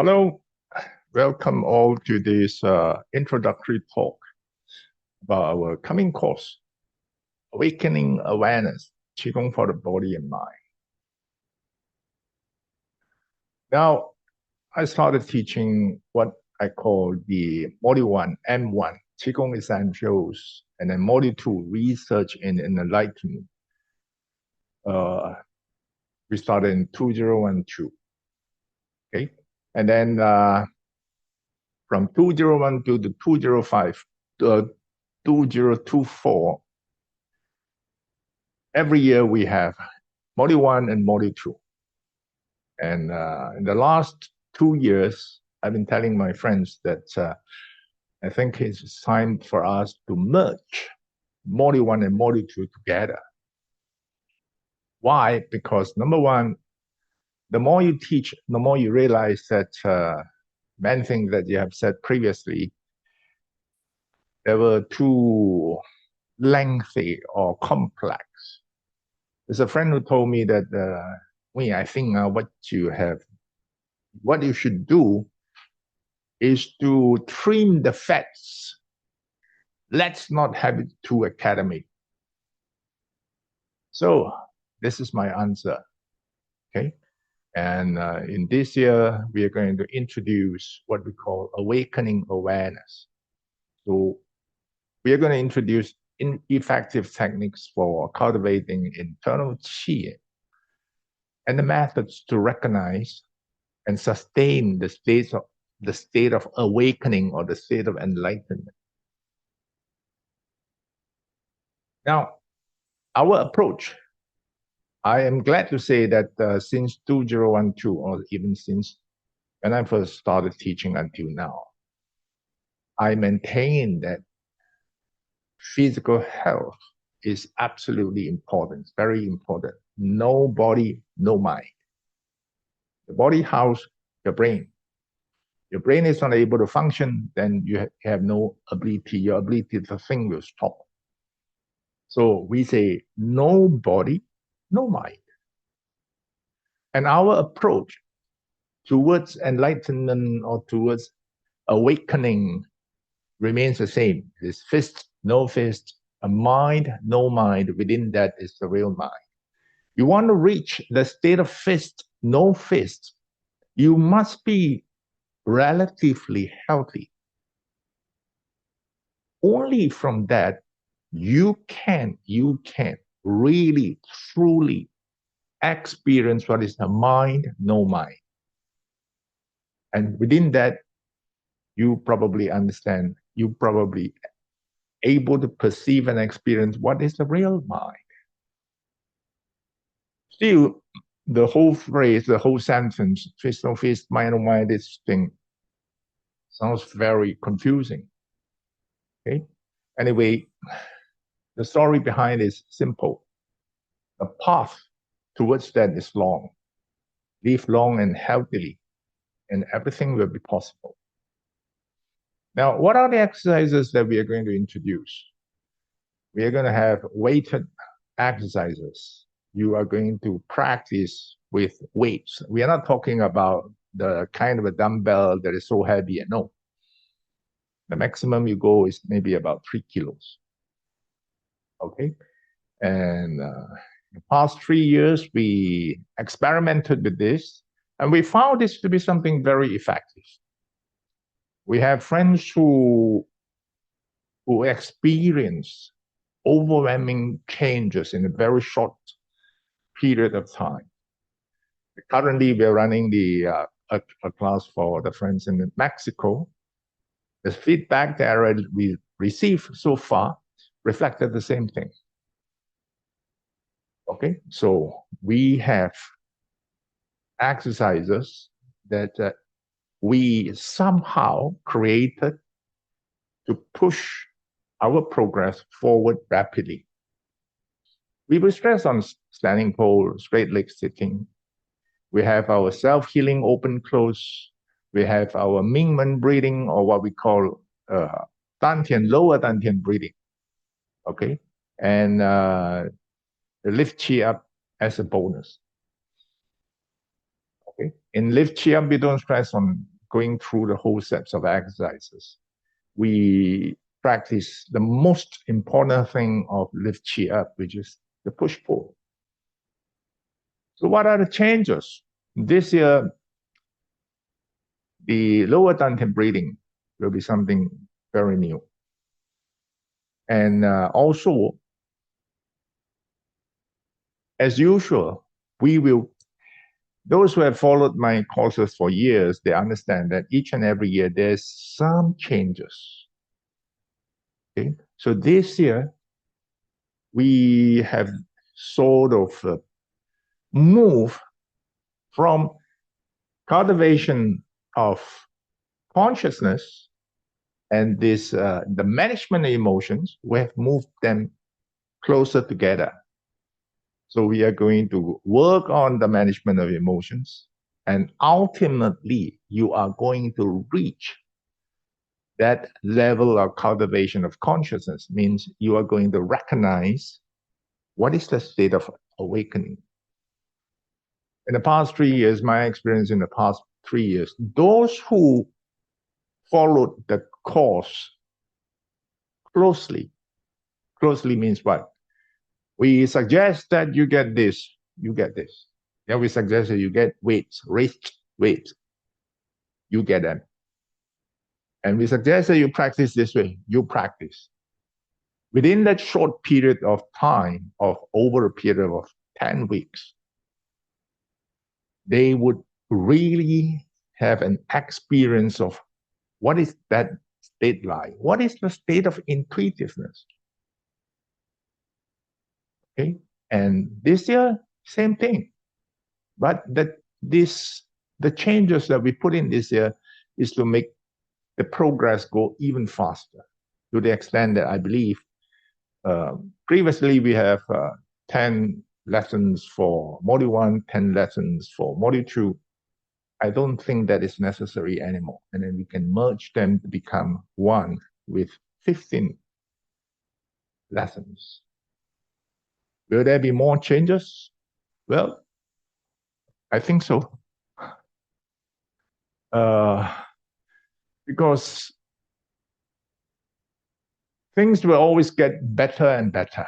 Hello, welcome all to this introductory talk about our coming course, Awakening Awareness, Qigong for the Body and Mind. Now, I started teaching what I call the Module 1, M1, Qigong Essentials, and then Module 2, Research in Enlightenment. We started in 2012, okay? And then from 2012 to 2005, 2024, every year we have Module 1 and Module 2. And in the last 2 years, I've been telling my friends that I think it's time for us to merge Module 1 and Module 2 together. Why? Because number one, the more you teach, the more you realize that many things that you have said previously, they were too lengthy or complex. There's a friend who told me that, I think what you should do is to trim the fats. Let's not have it too academic. So this is my answer, okay? And in this year, we are going to introduce what we call awakening awareness. So we are going to introduce effective techniques for cultivating internal qi and the methods to recognize and sustain the state of awakening or the state of enlightenment. Now, our approach, I am glad to say that since 2012, or even since when I first started teaching until now, I maintain that physical health is absolutely important, very important. No body, no mind. The body houses your brain. Your brain is not able to function, then you have no ability, your ability to think will stop. So we say no body, no mind. And our approach towards enlightenment or towards awakening remains the same. It's fist, no fist, a mind, no mind. Within that is the real mind. You want to reach the state of fist, no fist, you must be relatively healthy. Only from that, you can really, truly experience what is the mind, no mind. And within that, you probably understand, you probably able to perceive and experience what is the real mind. Still, the whole phrase, the whole sentence, fist no fist, mind no mind, this thing sounds very confusing. Okay? Anyway, the story behind is simple. The path towards that is long. Live long and healthily, and everything will be possible. Now, what are the exercises that we are going to introduce? We are going to have weighted exercises. You are going to practice with weights. We are not talking about the kind of a dumbbell that is so heavy. No. The maximum you go is maybe about 3 kilos. Okay? And the past 3 years, we experimented with this, and we found this to be something very effective. We have friends who experience overwhelming changes in a very short period of time. Currently, we're running a class for the friends in Mexico. The feedback that we received so far reflected the same thing. Okay, so we have exercises that we somehow created to push our progress forward rapidly. We will stress on standing pole, straight leg sitting. We have our self-healing open close. We have our Mingmen breathing, or what we call dantian, lower dantian breathing. Okay, and lift chi up as a bonus. Okay, in lift chi up, we don't stress on going through the whole sets of exercises, we practice the most important thing of lift chi up, which is the push-pull. So what are the changes? This year, the lower dantian breathing will be something very new. And also, as usual, those who have followed my courses for years, they understand that each and every year there's some changes. Okay? So this year, we have sort of moved from cultivation of consciousness and the management of emotions, we have moved them closer together. So we are going to work on the management of emotions, and ultimately you are going to reach that level of cultivation of consciousness. Means you are going to recognize what is the state of awakening. In the past 3 years, my experience in the past 3 years, those who followed the course closely means what? We suggest that you get this, you get this. Then we suggest that you get weights, raised weights, you get them. And we suggest that you practice this way, you practice. Within that short period of time, of over a period of 10 weeks, they would really have an experience of what is that state like? What is the state of intuitiveness? Okay, and this year, same thing. But the changes that we put in this year is to make the progress go even faster, to the extent that I believe previously we have 10 lessons for Module 1, 10 lessons for Module 2. I don't think that is necessary anymore. And then we can merge them to become one with 15 lessons. Will there be more changes? Well, I think so. Because things will always get better and better.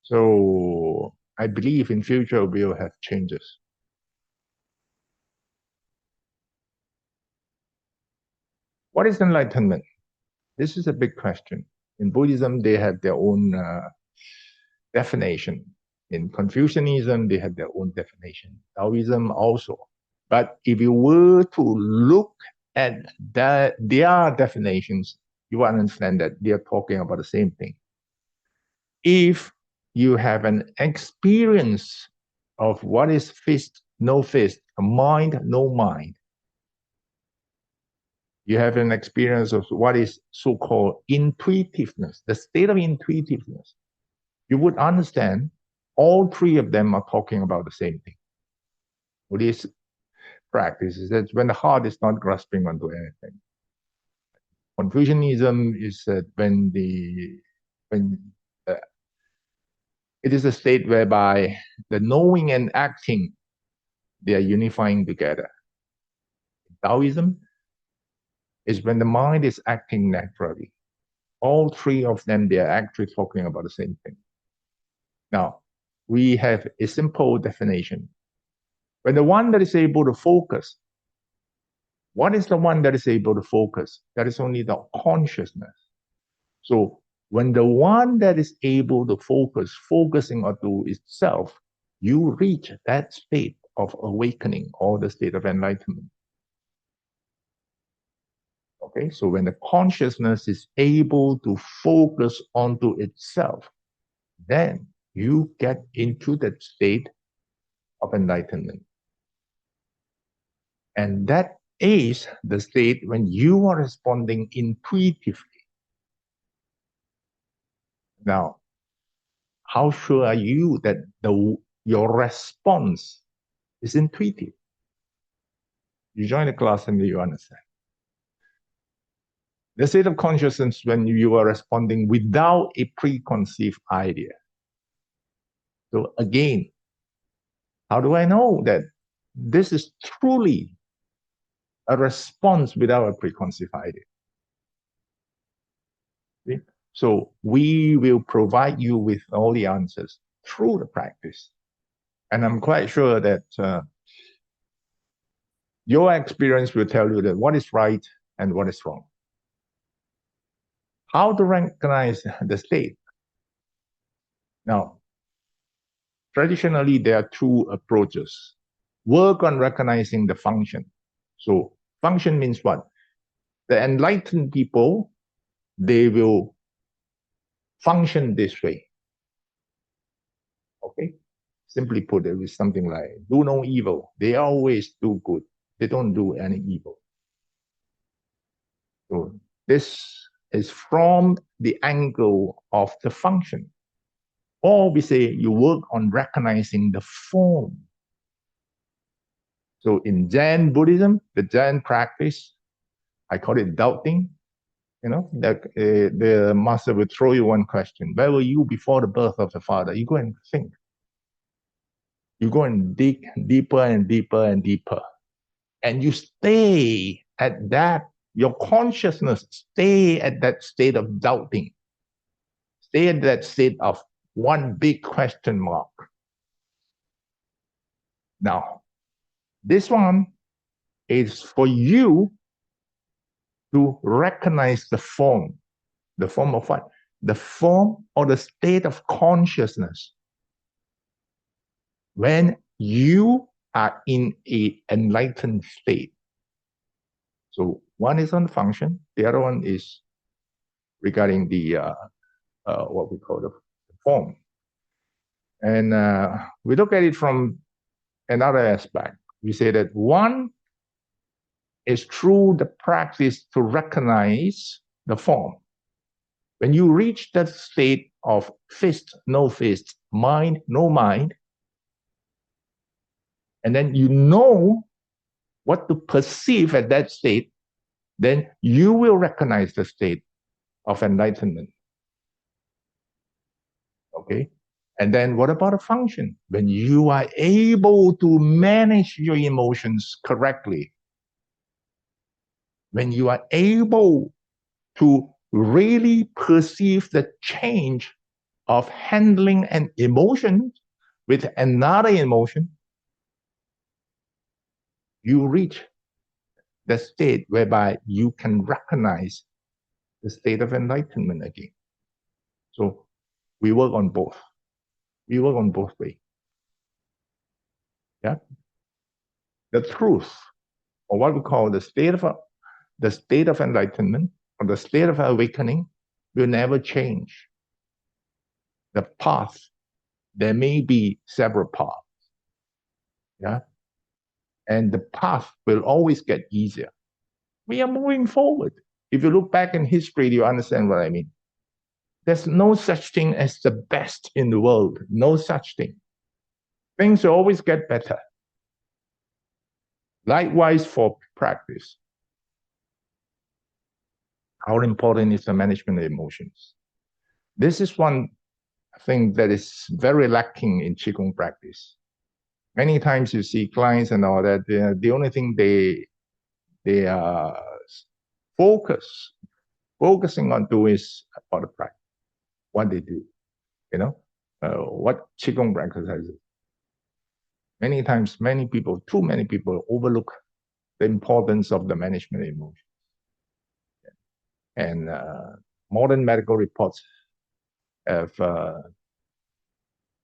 So I believe in future we'll have changes. What is enlightenment? This is a big question. In Buddhism, they have their own definition. In Confucianism, they have their own definition. Taoism also. But if you were to look at their definitions, you will understand that they are talking about the same thing. If you have an experience of what is fist, no fist, a mind, no mind, you have an experience of what is so-called intuitiveness, the state of intuitiveness, you would understand all three of them are talking about the same thing. Buddhist practice is that when the heart is not grasping onto anything. Confucianism is that when it is a state whereby the knowing and acting, they are unifying together. Taoism is when the mind is acting naturally. All three of them, they are actually talking about the same thing. Now, we have a simple definition. When the one that is able to focus, what is the one that is able to focus? That is only the consciousness. So when the one that is able to focus, focusing onto itself, you reach that state of awakening or the state of enlightenment. Okay, so when the consciousness is able to focus onto itself, then you get into that state of enlightenment. And that is the state when you are responding intuitively. Now, how sure are you that your response is intuitive? You join the class and you understand. The state of consciousness when you are responding without a preconceived idea. So again, how do I know that this is truly a response without a preconceived idea. See? So we will provide you with all the answers through the practice. And I'm quite sure that your experience will tell you that what is right and what is wrong. How to recognize the state? Now, traditionally, there are two approaches. Work on recognizing the function. So function means what? The enlightened people, they will function this way. Okay? Simply put, it is something like, do no evil. They always do good. They don't do any evil. So this is from the angle of the function. Or we say you work on recognizing the form. So in Zen Buddhism, the Zen practice, I call it doubting. You know, that the master will throw you one question. Where were you before the birth of the father? You go and think. You go and dig deeper and deeper and deeper. And you stay at that, your consciousness stay at that state of doubting. Stay at that state of one big question mark. Now, this one is for you to recognize the form. The form of what? The form or the state of consciousness. When you are in an enlightened state. So one is on function, the other one is regarding the what we call the form. And we look at it from another aspect. We say that one is through the practice to recognize the form. When you reach that state of fist, no fist, mind, no mind, and then you know what to perceive at that state, then you will recognize the state of enlightenment. Okay? And then what about a function? When you are able to manage your emotions correctly, when you are able to really perceive the change of handling an emotion with another emotion, you reach the state whereby you can recognize the state of enlightenment again. So we work on both. We work on both ways. Yeah. The truth, or what we call the state of enlightenment, or the state of awakening, will never change. The path, there may be several paths. Yeah. And the path will always get easier. We are moving forward. If you look back in history, you understand what I mean. There's no such thing as the best in the world. No such thing. Things will always get better. Likewise for practice. How important is the management of emotions? This is one thing that is very lacking in Qigong practice. Many times you see clients and all that, the only thing they are focusing on do is about the practice, what they do, you know, what Qigong practices. Many times, too many people overlook the importance of the management of emotions. And modern medical reports have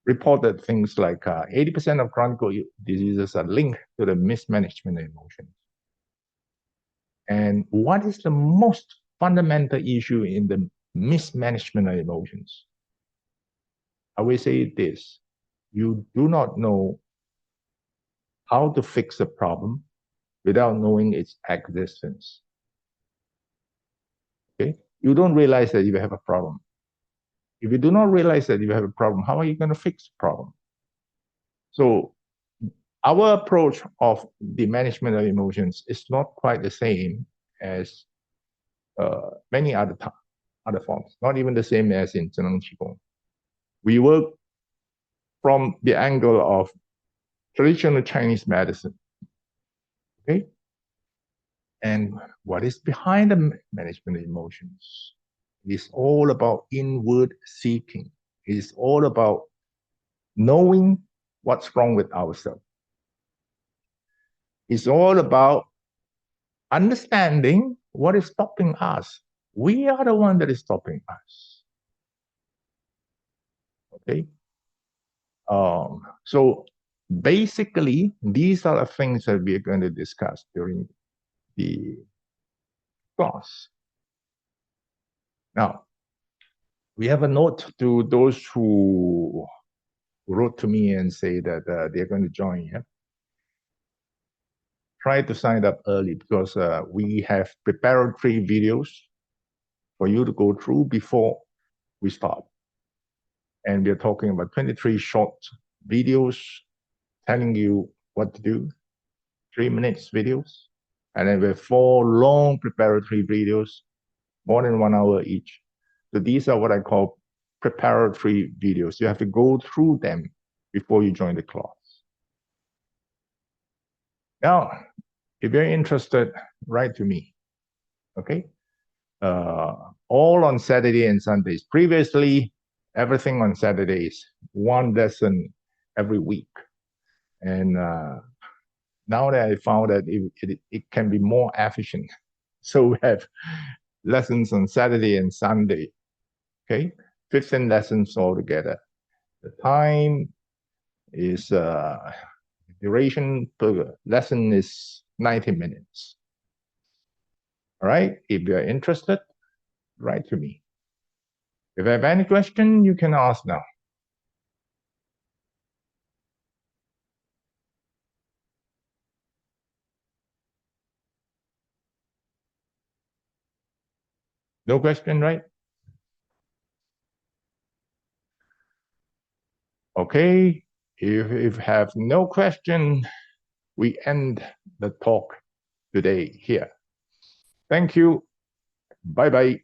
reported things like 80% of chronic diseases are linked to the mismanagement of emotions. And what is the most fundamental issue in the mismanagement of emotions? I will say this: you do not know how to fix a problem without knowing its existence. Okay? You don't realize that you have a problem. If you do not realize that you have a problem, how are you going to fix the problem? So our approach of the management of emotions is not quite the same as many other forms, not even the same as in Zheneng Qigong. We work from the angle of traditional Chinese medicine. Okay? And what is behind the management of emotions? It's all about inward seeking. It's all about knowing what's wrong with ourselves. It's all about understanding what is stopping us. We are the one that is stopping us. Okay. So basically, these are the things that we are going to discuss during the class. Now, we have a note to those who wrote to me and say that they're going to join. Yeah? Try to sign up early because we have preparatory videos for you to go through before we start. And we're talking about 23 short videos telling you what to do, 3 minutes videos. And then we have 4 long preparatory videos, more than 1 hour each. So these are what I call preparatory videos. You have to go through them before you join the class. Now, if you're interested, write to me. Okay? All on Saturday and Sundays. Previously, everything on Saturdays, 1 lesson every week. And now that I found that it can be more efficient. So we have lessons on Saturday and Sunday. Okay, 15 lessons altogether. The time is duration per lesson is 90 minutes. All right, if you're interested, write to me. If you have any question, you can ask now. No question, right? Okay, if you have no question, we end the talk today here. Thank you. Bye-bye.